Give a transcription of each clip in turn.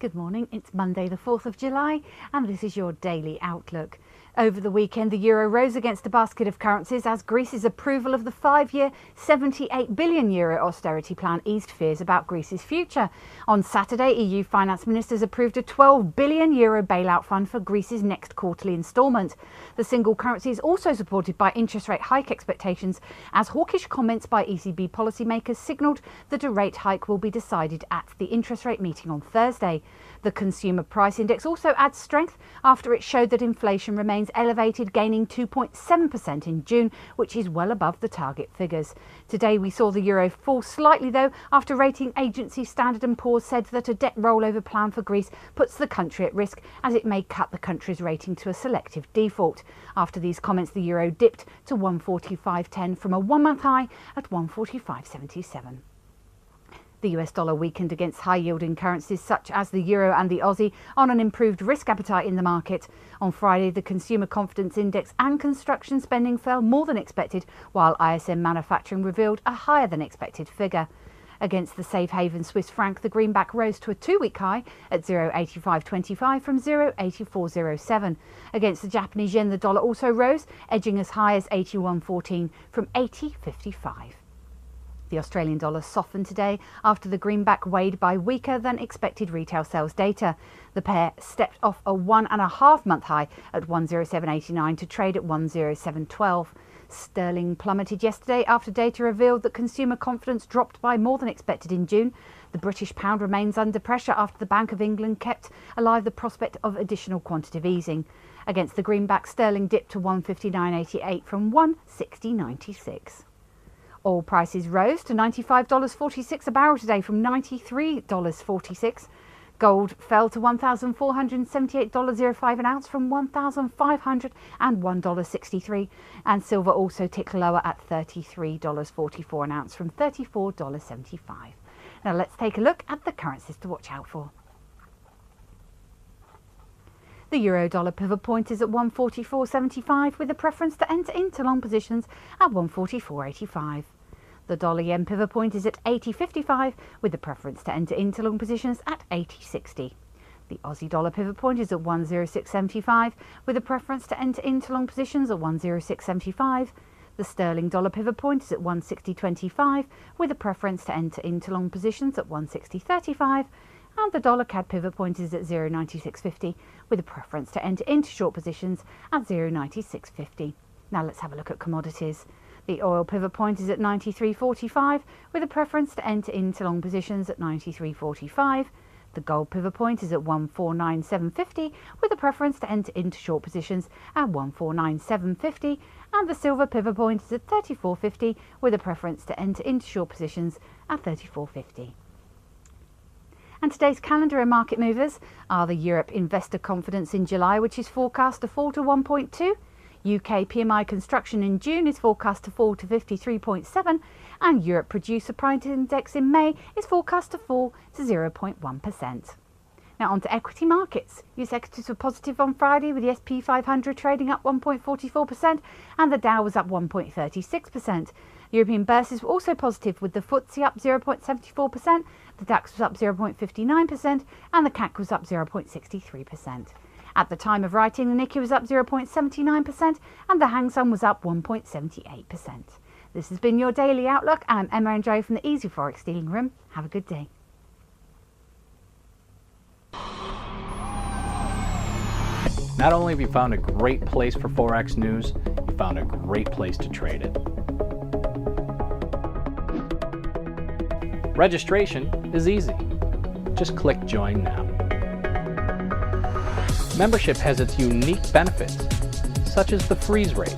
Good morning, it's Monday the 4th of July and this is your daily outlook. Over the weekend, the euro rose against a basket of currencies as Greece's approval of the 5-year €78 billion austerity plan eased fears about Greece's future. On Saturday, EU finance ministers approved a €12 billion bailout fund for Greece's next quarterly instalment. The single currency is also supported by interest rate hike expectations as hawkish comments by ECB policymakers signalled that a rate hike will be decided at the interest rate meeting on Thursday. The Consumer Price Index also adds strength after it showed that inflation remains elevated, gaining 2.7% in June, which is well above the target figures. Today we saw the euro fall slightly though after rating agency Standard & Poor's said that a debt rollover plan for Greece puts the country at risk as it may cut the country's rating to a selective default. After these comments, the euro dipped to 145.10 from a 1-month high at 145.77. The US dollar weakened against high-yielding currencies such as the euro and the Aussie on an improved risk appetite in the market. On Friday, the Consumer Confidence Index and construction spending fell more than expected, while ISM manufacturing revealed a higher than expected figure. Against the safe haven Swiss franc, the greenback rose to a 2-week high at 0.8525 from 0.8407. Against the Japanese yen, the dollar also rose, edging as high as 81.14 from 80.55. The Australian dollar softened today after the greenback weighed by weaker than expected retail sales data. The pair stepped off a 1.5-month high at 107.89 to trade at 107.12. Sterling plummeted yesterday after data revealed that consumer confidence dropped by more than expected in June. The British pound remains under pressure after the Bank of England kept alive the prospect of additional quantitative easing. Against the greenback, sterling dipped to 159.88 from 160.96. Oil prices rose to $95.46 a barrel today from $93.46. Gold fell to $1,478.05 an ounce from $1,501.63. And silver also ticked lower at $33.44 an ounce from $34.75. Now let's take a look at the currencies to watch out for. The euro-dollar pivot point is at 144.75 with a preference to enter into long positions at 144.85. The dollar-yen pivot point is at 80.55 with a preference to enter into long positions at 80.60. The Aussie dollar pivot point is at 106.75 with a preference to enter into long positions at 106.75. The sterling dollar pivot point is at 160.25 with a preference to enter into long positions at 160.35. And the dollar CAD pivot point is at 0.9650 with a preference to enter into short positions at 0.9650. Now let's have a look at commodities. The oil pivot point is at 93.45 with a preference to enter into long positions at 93.45. The gold pivot point is at 149.750 with a preference to enter into short positions at 149.750. And the silver pivot point is at 34.50 with a preference to enter into short positions at 34.50. And today's calendar and market movers are the Europe investor confidence in July, which is forecast to fall to 1.2. UK PMI construction in June is forecast to fall to 53.7, and Europe producer price index in May is forecast to fall to 0.1%. Now on to equity markets. US equities were positive on Friday with the SP 500 trading up 1.44% and the Dow was up 1.36%. European bourses were also positive with the FTSE up 0.74%, the DAX was up 0.59% and the CAC was up 0.63%. At the time of writing, the Nikkei was up 0.79% and the Hang Seng was up 1.78%. This has been your Daily Outlook. I'm Emma and Joe from the Easy Forex Dealing Room. Have a good day. Not only have you found a great place for Forex news, you found a great place to trade it. Registration is easy. Just click Join Now. Membership has its unique benefits, such as the freeze rate,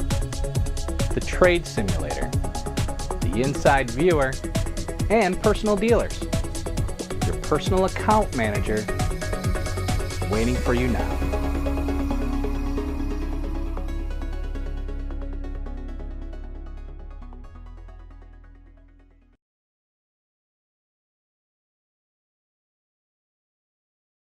the trade simulator, the inside viewer, and personal dealers. Your personal account manager waiting for you now.